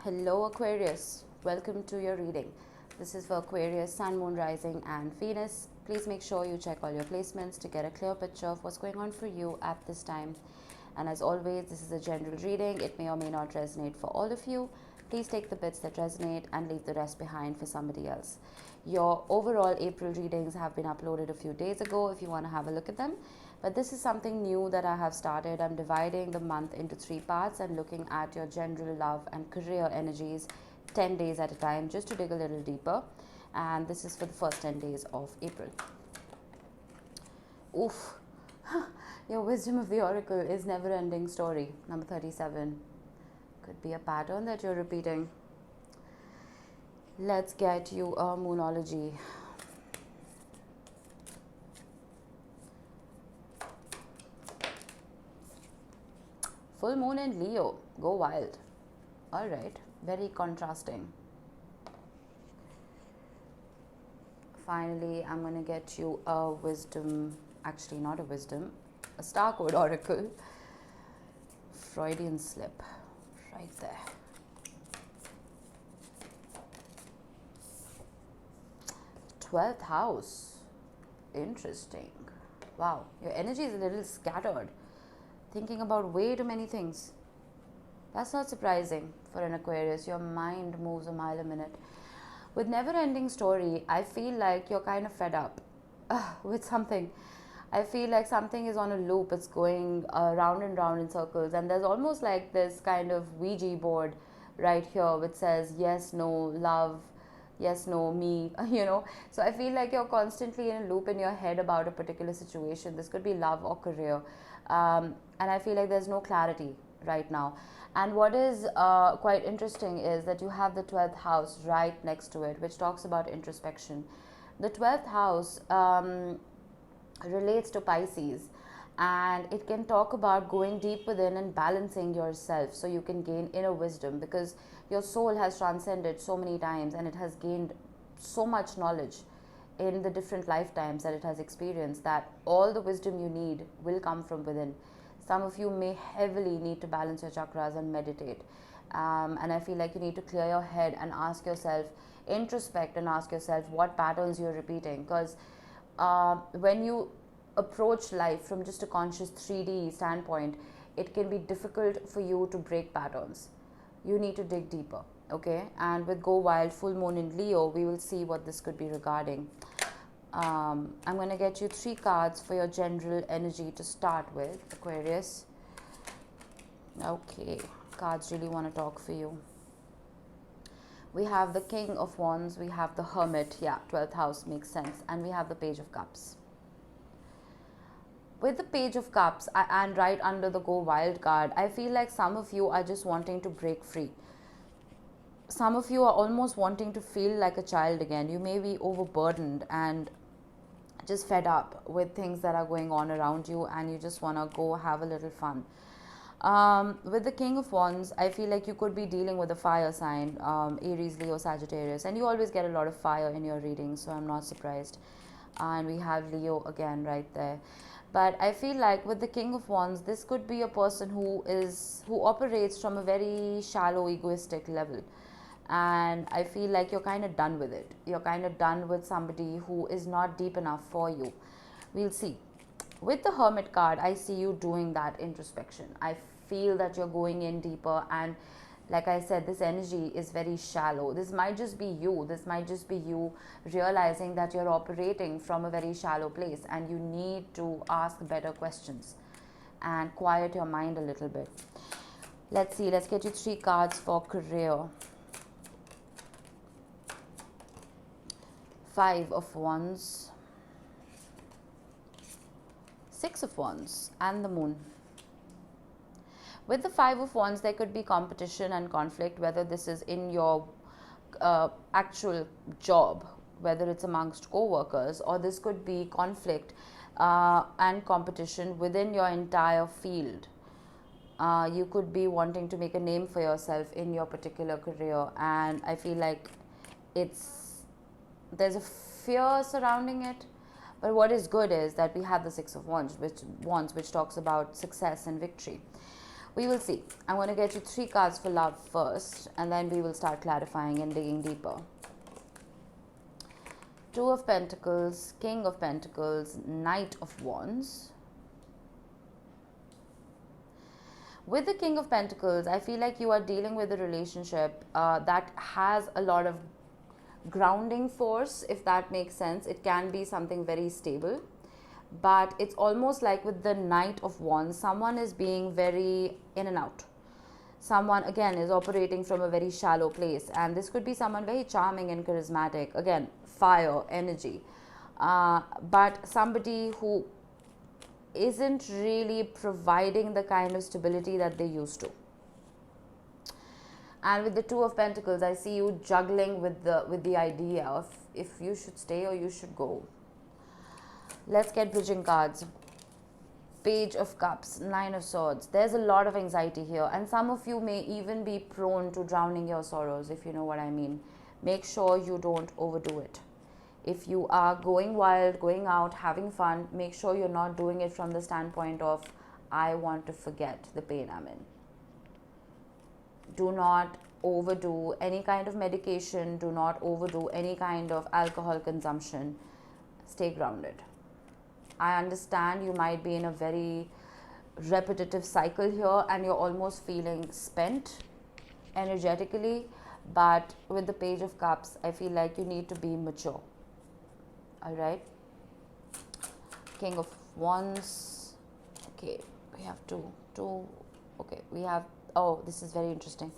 Hello Aquarius, welcome to your reading. This is for Aquarius, Sun, Moon, Rising and Venus. Please make sure you check all your placements to get a clear picture of what's going on for you at this time. And as always, this is a general reading. It may or may not resonate for all of you. Please take the bits that resonate and leave the rest behind for somebody else. Your overall April readings have been uploaded a few days ago if you want to have a look at them. But this is something new that I have started. I'm dividing the month into 3 parts and looking at your general love and career energies 10 days at a time, just to dig a little deeper. And this is for the first 10 days of April. Oof. Your wisdom of the oracle is never ending story, number 37. Could be a pattern that you're repeating. Let's get you a moonology. Full moon in Leo, go wild. All right, very contrasting. Finally, I'm going to get you a wisdom, actually not a wisdom, a star code oracle. Freudian slip, right there. 12th house, interesting. Wow, your energy is a little scattered, thinking about way too many things. That's not surprising for an Aquarius. Your mind moves a mile a minute. With never ending story, I feel like you're kind of fed up with something. I feel like something is on a loop. It's going round and round in circles, and there's almost like this kind of Ouija board right here which says yes, no, love, yes, no, me, So I feel like you're constantly in a loop in your head about a particular situation. This could be love or career. And I feel like there's no clarity right now. And what is quite interesting is that you have the 12th house right next to it, which talks about introspection. The 12th house relates to Pisces, and it can talk about going deep within and balancing yourself so you can gain inner wisdom, because your soul has transcended so many times and it has gained so much knowledge in the different lifetimes that it has experienced, that all the wisdom you need will come from within. Some of you may heavily need to balance your chakras and meditate, and I feel like you need to clear your head and ask yourself, introspect and ask yourself what patterns you're repeating, because when you approach life from just a conscious 3D standpoint, it can be difficult for you to break patterns. You need to dig deeper, okay? And with Go Wild, full moon in Leo, we will see what this could be regarding. I'm going to get you 3 cards for your general energy to start with, Aquarius. Okay, cards really want to talk for you. We have the King of Wands, we have the Hermit, 12th house makes sense, and we have the Page of Cups. With the Page of Cups and right under the Go Wild card, I feel like some of you are just wanting to break free. Some of you are almost wanting to feel like a child again. You may be overburdened and just fed up with things that are going on around you, and you just want to go have a little fun. With the King of Wands, I feel like you could be dealing with a fire sign, Aries, Leo, Sagittarius, and you always get a lot of fire in your readings, so I'm not surprised. And we have Leo again right there. But I feel like with the King of Wands, this could be a person who operates from a very shallow, egoistic level. And I feel like you're kind of done with it. You're kind of done with somebody who is not deep enough for you. We'll see. With the Hermit card, I see you doing that introspection. I feel that you're going in deeper, and like I said, this energy is very shallow. This might just be you. This might just be you realizing that you're operating from a very shallow place, and you need to ask better questions and quiet your mind a little bit. Let's see. Let's get you 3 cards for career. 5 of Wands, 6 of Wands, and the Moon. With the 5 of Wands, there could be competition and conflict, whether this is in your actual job, whether it's amongst co-workers, or this could be conflict and competition within your entire field. You could be wanting to make a name for yourself in your particular career, and I feel like there's a fear surrounding it. But what is good is that we have the 6 of Wands, which talks about success and victory. We will see. I'm going to get you 3 cards for love first, and then we will start clarifying and digging deeper. Two of Pentacles, King of Pentacles, Knight of Wands. With the King of Pentacles, I feel like you are dealing with a relationship that has a lot of grounding force, if that makes sense. It can be something very stable, but it's almost like with the Knight of Wands, someone is being very in and out. Someone, again, is operating from a very shallow place, and this could be someone very charming and charismatic, again, fire, energy, but somebody who isn't really providing the kind of stability that they used to. And with the Two of Pentacles, I see you juggling with the idea of if you should stay or you should go. Let's get bridging cards. Page of Cups, Nine of Swords. There's a lot of anxiety here, and some of you may even be prone to drowning your sorrows, if you know what I mean. Make sure you don't overdo it. If you are going wild, going out, having fun, make sure you're not doing it from the standpoint of, I want to forget the pain I'm in. Do not overdo any kind of medication. Do not overdo any kind of alcohol consumption. Stay grounded. I understand you might be in a very repetitive cycle here and you're almost feeling spent energetically, but with the Page of Cups, I feel like you need to be mature. All right. King of Wands. Okay, we have two. Okay, we have, oh, this is very interesting.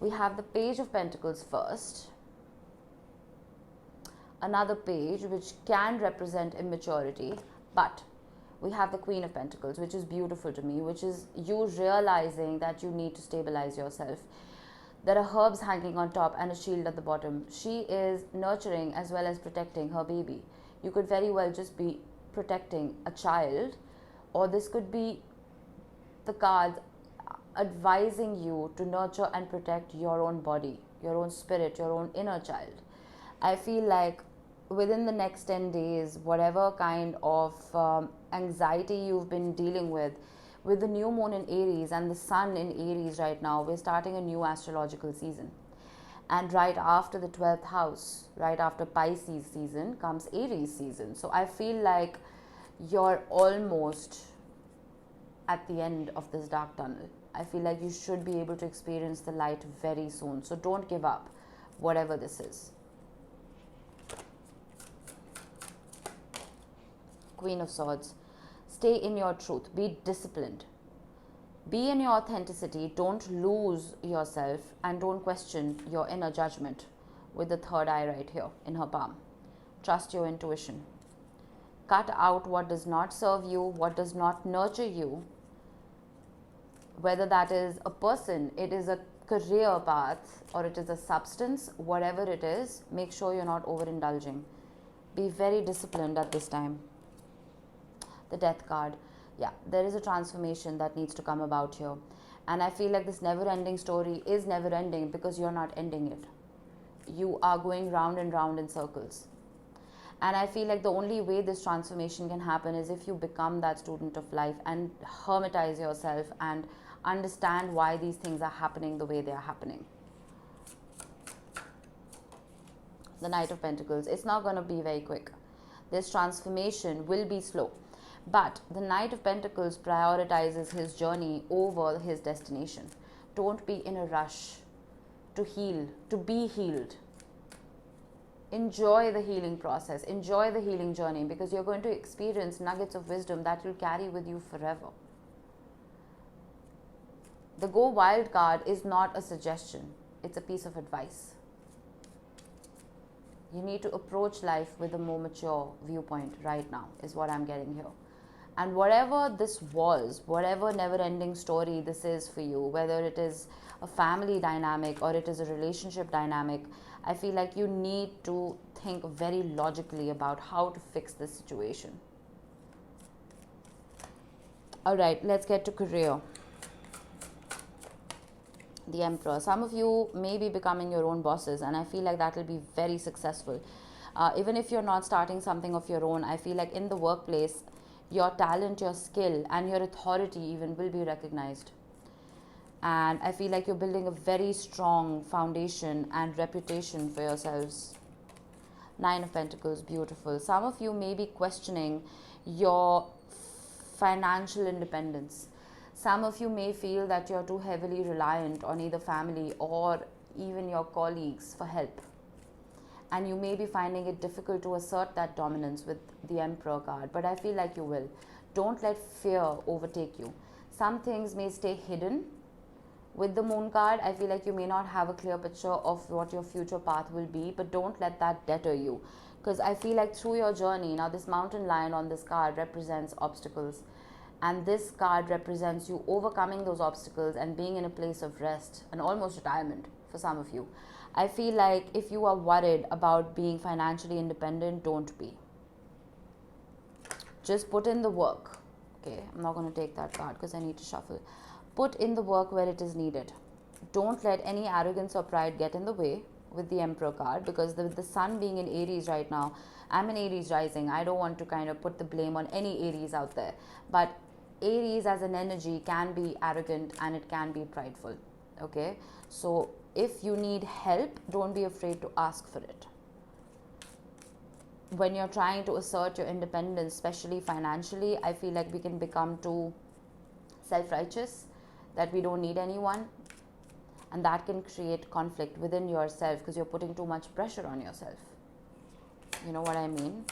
We have the Page of Pentacles first. Another page which can represent immaturity, but we have the Queen of Pentacles, which is beautiful to me, which is you realizing that you need to stabilize yourself. There are herbs hanging on top and a shield at the bottom. She is nurturing as well as protecting her baby. You could very well just be protecting a child, or this could be the cards advising you to nurture and protect your own body, your own spirit, your own inner child. I feel like within the next 10 days, whatever kind of anxiety you've been dealing with the new moon in Aries and the sun in Aries right now, we're starting a new astrological season. And right after the 12th house, right after Pisces season, comes Aries season. So I feel like you're almost at the end of this dark tunnel. I feel like you should be able to experience the light very soon. So don't give up, whatever this is. Queen of Swords. Stay in your truth. Be disciplined. Be in your authenticity. Don't lose yourself and don't question your inner judgment with the third eye right here in her palm. Trust your intuition. Cut out what does not serve you, what does not nurture you. Whether that is a person, it is a career path, or it is a substance, whatever it is, make sure you're not overindulging. Be very disciplined at this time. The Death card. Yeah, there is a transformation that needs to come about here. And I feel like this never-ending story is never-ending because you're not ending it. You are going round and round in circles. And I feel like the only way this transformation can happen is if you become that student of life and hermetize yourself and understand why these things are happening the way they are happening. The Knight of Pentacles. It's not going to be very quick. This transformation will be slow. But the Knight of Pentacles prioritizes his journey over his destination. Don't be in a rush to heal, to be healed. Enjoy the healing process. Enjoy the healing journey, because you're going to experience nuggets of wisdom that you'll carry with you forever. The Go Wild card is not a suggestion. It's a piece of advice. You need to approach life with a more mature viewpoint right now, is what I'm getting here. And whatever this was, whatever never-ending story this is for you, whether it is a family dynamic or it is a relationship dynamic, I feel like you need to think very logically about how to fix this situation. All right, let's get to career. The Emperor. Some of you may be becoming your own bosses, and I feel like that will be very successful. Even if you're not starting something of your own, I feel like in the workplace, your talent, your skill, and your authority even will be recognized. And I feel like you're building a very strong foundation and reputation for yourselves. Nine of Pentacles, beautiful. Some of you may be questioning your financial independence. Some of you may feel that you're too heavily reliant on either family or even your colleagues for help. And you may be finding it difficult to assert that dominance with the Emperor card, but I feel like you will. Don't let fear overtake you. Some things may stay hidden. With the Moon card, I feel like you may not have a clear picture of what your future path will be, but don't let that deter you. Because I feel like through your journey, now this mountain lion on this card represents obstacles. And this card represents you overcoming those obstacles and being in a place of rest and almost retirement for some of you. I feel like if you are worried about being financially independent, don't be. Just put in the work. Okay, I'm not going to take that card because I need to shuffle. Put in the work where it is needed. Don't let any arrogance or pride get in the way with the Emperor card, because the sun being in Aries right now, I'm an Aries rising. I don't want to kind of put the blame on any Aries out there. But Aries as an energy can be arrogant and it can be prideful. Okay, so if you need help, don't be afraid to ask for it. When you're trying to assert your independence, especially financially, I feel like we can become too self-righteous, that we don't need anyone, and that can create conflict within yourself because you're putting too much pressure on yourself. You know what I mean?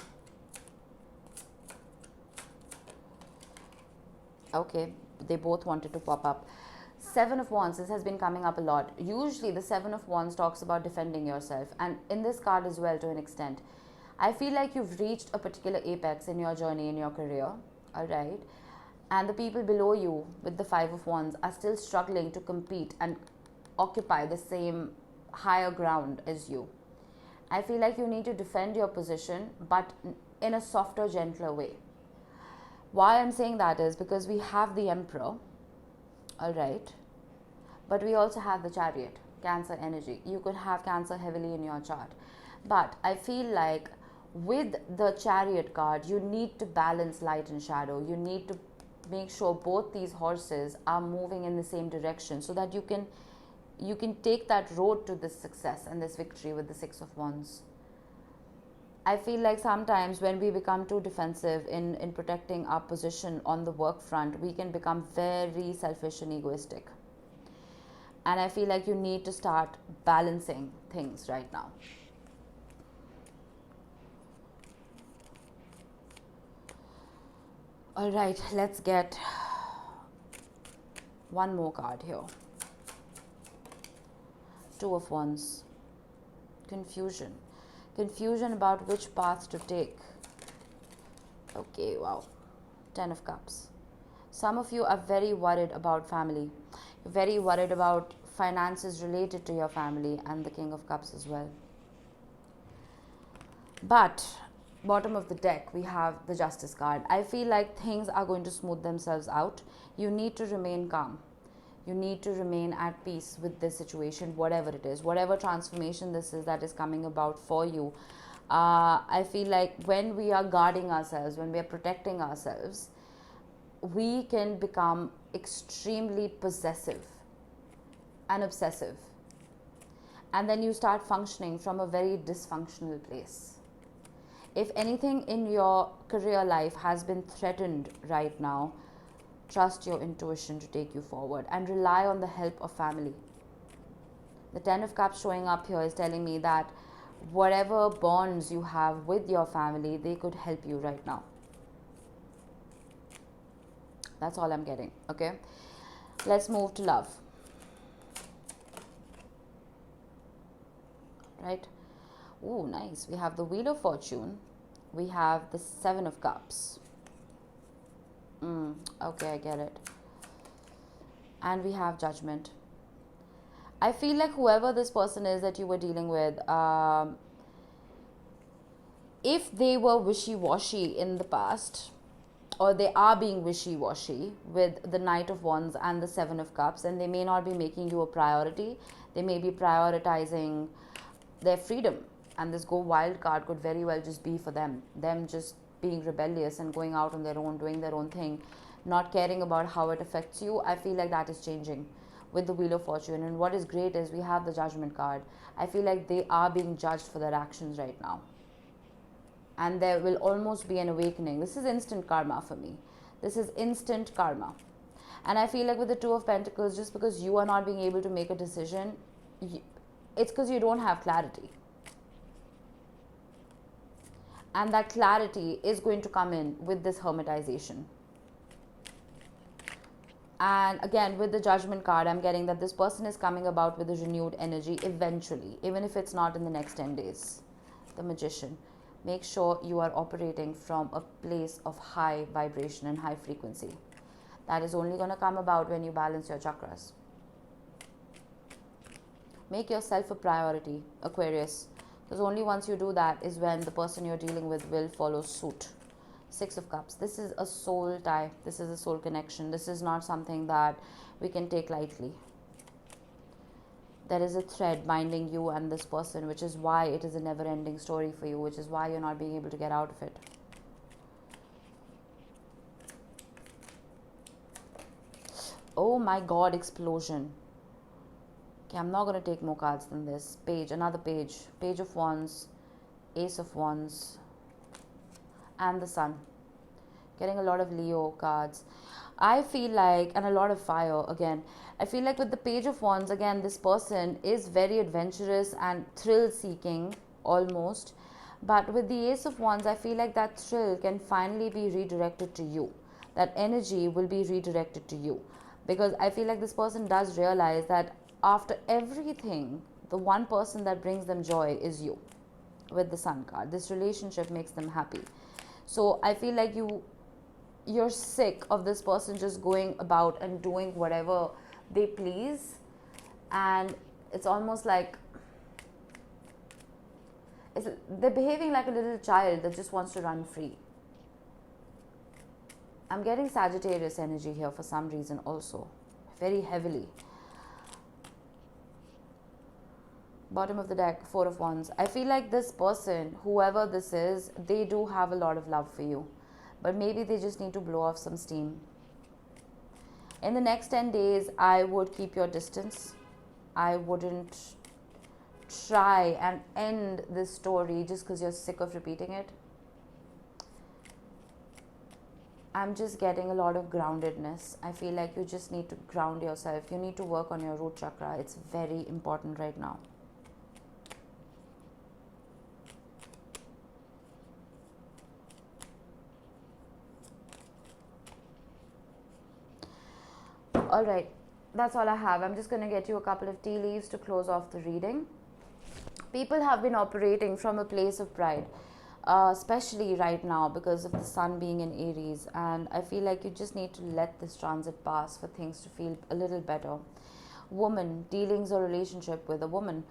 Okay, they both wanted to pop up. Seven of Wands, this has been coming up a lot. Usually the Seven of Wands talks about defending yourself, and in this card as well to an extent. I feel like you've reached a particular apex in your journey, in your career, all right? And the people below you with the Five of Wands are still struggling to compete and occupy the same higher ground as you. I feel like you need to defend your position, but in a softer, gentler way. Why I'm saying that is because we have the Emperor, all right, but we also have the Chariot, Cancer energy. You could have Cancer heavily in your chart, but I feel like with the Chariot card, you need to balance light and shadow. You need to make sure both these horses are moving in the same direction so that you can take that road to this success and this victory with the Six of Wands. I feel like sometimes when we become too defensive in protecting our position on the work front, we can become very selfish and egoistic. And I feel like you need to start balancing things right now. All right, let's get one more card here. Two of Wands. Confusion. Confusion about which path to take. Okay, wow. Ten of Cups. Some of you are very worried about family. You're very worried about finances related to your family, and the King of Cups as well. But bottom of the deck, we have the Justice card. I feel like things are going to smooth themselves out. You need to remain calm. You need to remain at peace with this situation, whatever it is, whatever transformation this is that is coming about for you. I feel like when we are guarding ourselves, when we are protecting ourselves, we can become extremely possessive and obsessive. And then you start functioning from a very dysfunctional place. If anything in your career life has been threatened right now, trust your intuition to take you forward and rely on the help of family. The Ten of Cups showing up here is telling me that whatever bonds you have with your family, they could help you right now. That's all I'm getting, okay? Let's move to love. Right? Oh, nice. We have the Wheel of Fortune. We have the Seven of Cups. Okay, I get it. And we have Judgment. I feel like whoever this person is that you were dealing with, if they were wishy-washy in the past, or they are being wishy-washy with the Knight of Wands and the Seven of Cups, and they may not be making you a priority. They may be prioritizing their freedom. And this Go Wild card could very well just be for them. Them just being rebellious and going out on their own, doing their own thing, not caring about how it affects you. I feel like that is changing. with the Wheel of Fortune. And what is great is we have the Judgment card. I feel like they are being judged for their actions right now. And there will almost be an awakening. This is instant karma for me. This is instant karma. And I feel like with the Two of Pentacles, just because you are not being able to make a decision, it's because you don't have clarity. And that clarity is going to come in with this hermitization. And again, with the Judgment card, I'm getting that this person is coming about with a renewed energy eventually, even if it's not in the next 10 days. The Magician. Make sure you are operating from a place of high vibration and high frequency. That is only going to come about when you balance your chakras. Make yourself a priority, Aquarius. Because only once you do that is when the person you're dealing with will follow suit. Six of Cups. This is a soul tie. This is a soul connection. This is not something that we can take lightly. There is a thread binding you and this person, which is why it is a never-ending story for you, which is why you're not being able to get out of it. Oh my God, explosion. Okay, I'm not going to take more cards than this. Page, another page. Page of Wands, Ace of Wands, and the Sun. Getting a lot of Leo cards. I feel like, and a lot of fire again. I feel like with the Page of Wands, again, this person is very adventurous and thrill-seeking, almost. But with the Ace of Wands, I feel like that thrill can finally be redirected to you. That energy will be redirected to you. Because I feel like this person does realize that after everything, the one person that brings them joy is you. With the Sun card, this relationship makes them happy. So I feel like you're sick of this person just going about and doing whatever they please, and it's almost like they're behaving like a little child that just wants to run free. I'm getting Sagittarius energy here for some reason also, very heavily. Bottom of the deck, Four of Wands. I feel like this person, whoever this is, they do have a lot of love for you. But maybe they just need to blow off some steam. In the next 10 days, I would keep your distance. I wouldn't try and end this story just because you're sick of repeating it. I'm just getting a lot of groundedness. I feel like you just need to ground yourself. You need to work on your root chakra. It's very important right now. Alright, that's all I have. I'm just going to get you a couple of tea leaves to close off the reading. People have been operating from a place of pride, especially right now because of the Sun being in Aries. And I feel like you just need to let this transit pass for things to feel a little better. Woman, dealings or relationship with a woman.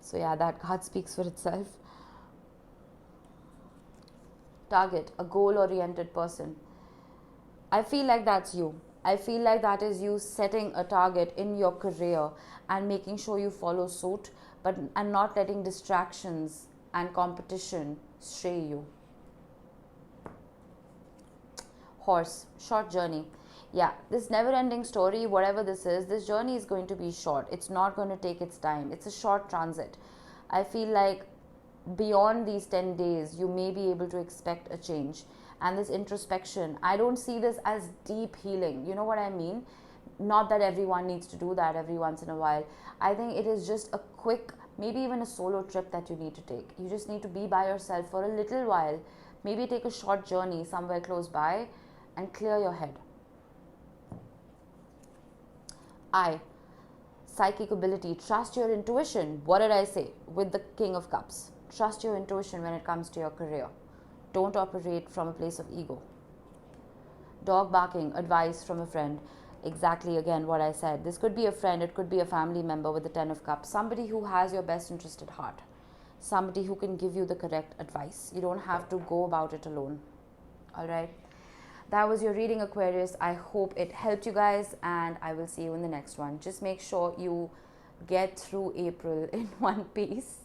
So yeah, that card speaks for itself. Target, a goal-oriented person. I feel like that's you. I feel like that is you setting a target in your career and making sure you follow suit, and not letting distractions and competition stray you. Horse, short journey. Yeah, this never-ending story, whatever this journey is going to be short. It's not going to take its time. It's a short transit. I feel like beyond these 10 days, you may be able to expect a change. And this introspection, I don't see this as deep healing. You know what I mean? Not that everyone needs to do that every once in a while. I think it is just a quick, maybe even a solo trip that you need to take. You just need to be by yourself for a little while. Maybe take a short journey somewhere close by and clear your head. Psychic ability. Trust your intuition. What did I say? With the King of Cups. Trust your intuition when it comes to your career. Don't operate from a place of ego. Dog barking, advice from a friend. Exactly, again, what I said. This could be a friend, it could be a family member with the 10 of Cups. Somebody who has your best interest at heart. Somebody who can give you the correct advice. You don't have to go about it alone. All right. That was your reading, Aquarius. I hope it helped you guys, and I will see you in the next one. Just make sure you get through April in one piece.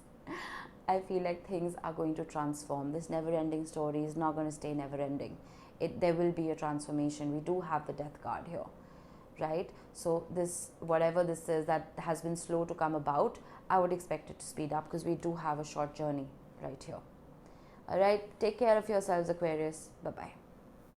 I feel like things are going to transform. This never-ending story is not going to stay never-ending. There will be a transformation. We do have the Death card here. right? So this, whatever this is that has been slow to come about, I would expect it to speed up, because we do have a short journey right here. All right, take care of yourselves, Aquarius. Bye bye.